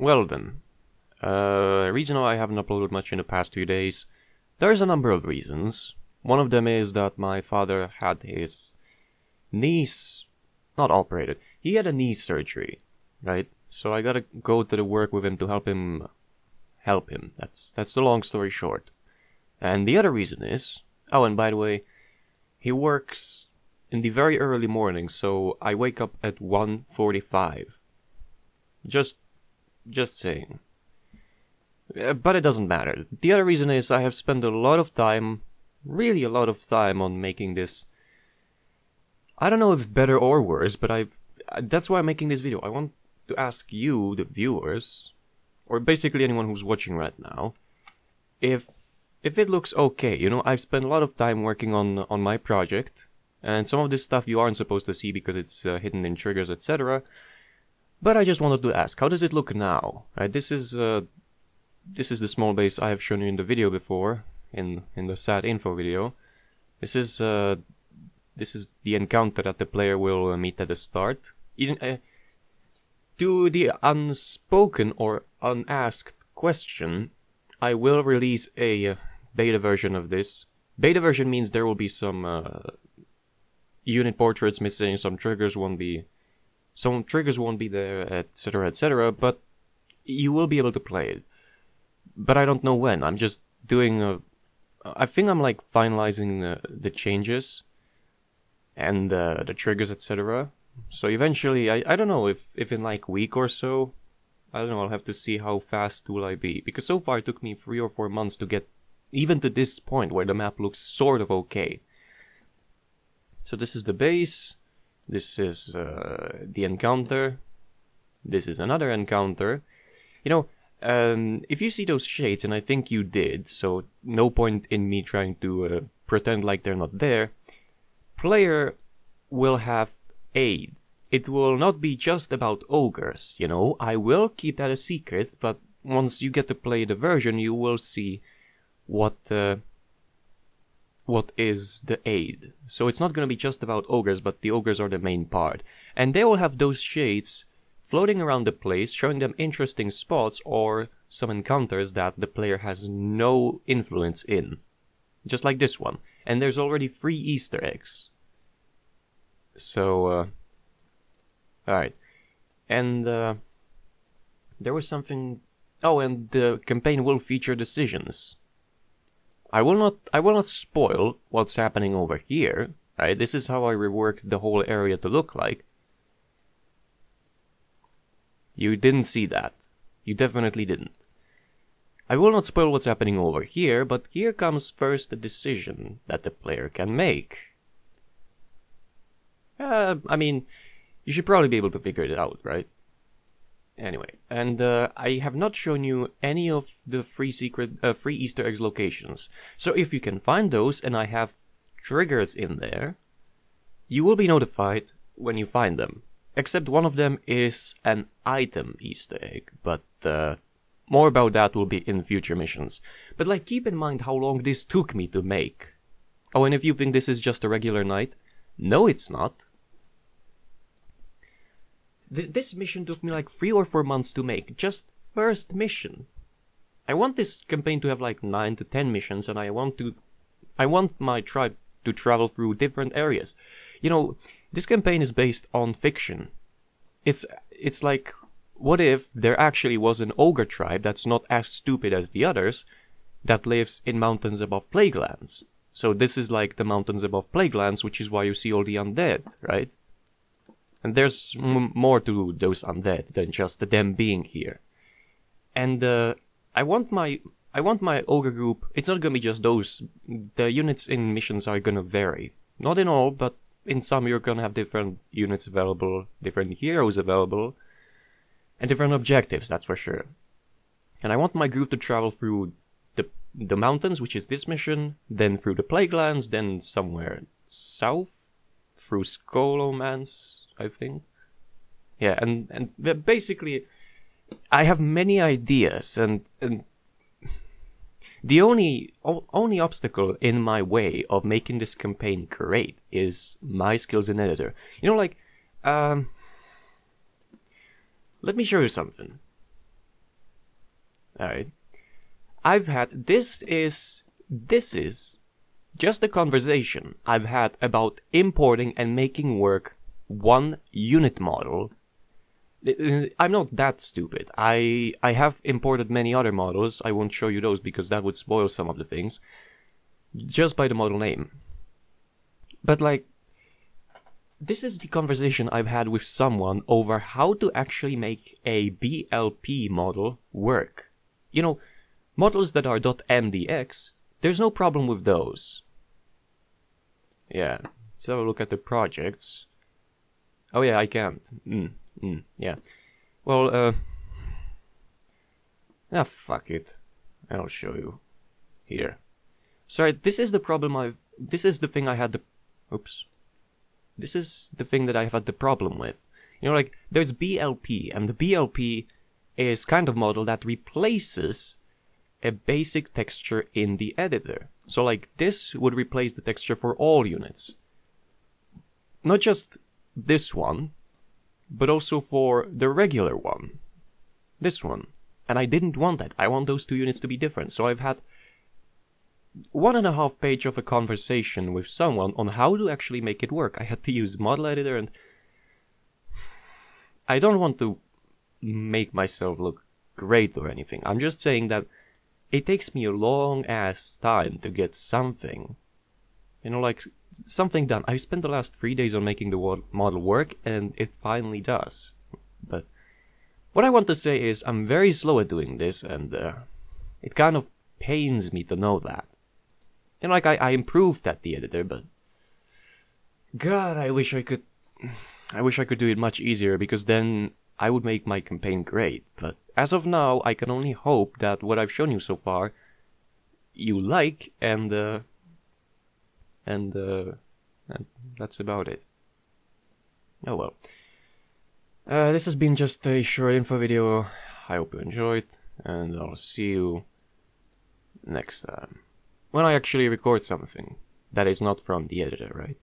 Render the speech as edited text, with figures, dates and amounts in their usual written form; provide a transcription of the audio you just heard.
Well then, reason why I haven't uploaded much in the past few days, there's a number of reasons. One of them is that my father had his knees not operated. He had a knee surgery, right? So I gotta go to the work with him to help him. That's the long story short. And the other reason is, oh, and by the way, he works in the very early morning, so I wake up at 1:45. Just saying. But it doesn't matter. The other reason is I have spent a lot of time, really a lot of time on making this. I don't know if better or worse, but that's why I'm making this video. I want to ask you, the viewers, or basically anyone who's watching right now, if it looks okay. You know, I've spent a lot of time working on my project, and some of this stuff you aren't supposed to see because it's hidden in triggers, etc. But I just wanted to ask, how does it look now? Right, this is the small base I have shown you in the video before, in the sad info video. This is the encounter that the player will meet at the start. To the unspoken or unasked question, I will release a beta version of this. Beta version means there will be some unit portraits missing, some triggers won't be there, etc, etc, but you will be able to play it. But I don't know when. I'm just doing I think I'm like finalizing the changes and the triggers, etc. So eventually, I don't know if in like a week or so, I don't know, I'll have to see how fast will I be. Because so far it took me 3 or 4 months to get even to this point where the map looks sort of okay. So this is the base, this is the encounter, this is another encounter. You know, if you see those shades, and I think you did, so no point in me trying to pretend like they're not there, player will have aid. It will not be just about ogres, you know. I will keep that a secret, but once you get to play the version, you will see what is the aid. So it's not going to be just about ogres, but the ogres are the main part. And they will have those shades floating around the place, showing them interesting spots or some encounters that the player has no influence in. Just like this one. And there's already 3 Easter eggs. So, alright. And there was something. Oh, and the campaign will feature decisions. I will not spoil what's happening over here. Right? This is how I reworked the whole area to look like. You didn't see that. You definitely didn't. I will not spoil what's happening over here, but here comes first the decision that the player can make. I mean, you should probably be able to figure it out, right? Anyway, and I have not shown you any of the free Easter eggs locations. So if you can find those, and I have triggers in there, you will be notified when you find them. Except one of them is an item Easter egg, but more about that will be in future missions. But like, keep in mind how long this took me to make. Oh, and if you think this is just a regular night, no, it's not. This mission took me like 3 or 4 months to make, just first mission. I want this campaign to have like 9 to 10 missions, and I want my tribe to travel through different areas. You know, this campaign is based on fiction. It's like, what if there actually was an ogre tribe that's not as stupid as the others, that lives in mountains above Plaguelands? So this is like the mountains above Plaguelands, which is why you see all the undead, right? And there's more to those undead than just them being here. And I want my ogre group. It's not gonna be just those. The units in missions are gonna vary. Not in all, but in some you're gonna have different units available, different heroes available, and different objectives. That's for sure. And I want my group to travel through the mountains, which is this mission, then through the Plaguelands, then somewhere south through Scholomance, I think. Yeah, and basically, I have many ideas, and the only obstacle in my way of making this campaign great is my skills in editor. You know, like, let me show you something. Alright. This is just a conversation I've had about importing and making work one unit model. I'm not that stupid. I have imported many other models. I won't show you those because that would spoil some of the things. Just by the model name. But like, this is the conversation I've had with someone over how to actually make a BLP model work. You know, models that are .mdx, there's no problem with those. Yeah, let's have a look at the projects. Oh yeah, I can't. Yeah. Well, fuck it. I'll show you. Here. Sorry, this is the problem this is the thing I had the... Oops. This is the thing that I've had the problem with. You know, like, there's BLP, and the BLP is kind of model that replaces a basic texture in the editor. So, like, this would replace the texture for all units. Not just this one, but also for the regular one. This one. And I didn't want that. I want those two units to be different. So I've had 1.5 pages of a conversation with someone on how to actually make it work. I had to use model editor, and I don't want to make myself look great or anything. I'm just saying that it takes me a long ass time to get something, you know, like something done. I spent the last 3 days on making the model work, and it finally does. But what I want to say is I'm very slow at doing this, and it kind of pains me to know that. You know, like, I improved at the editor, but God, I wish I could do it much easier, because then I would make my campaign great. But as of now, I can only hope that what I've shown you so far you like, and that's about it. Oh well. This has been just a short info video. I hope you enjoyed, and I'll see you next time. When I actually record something that is not from the editor, right?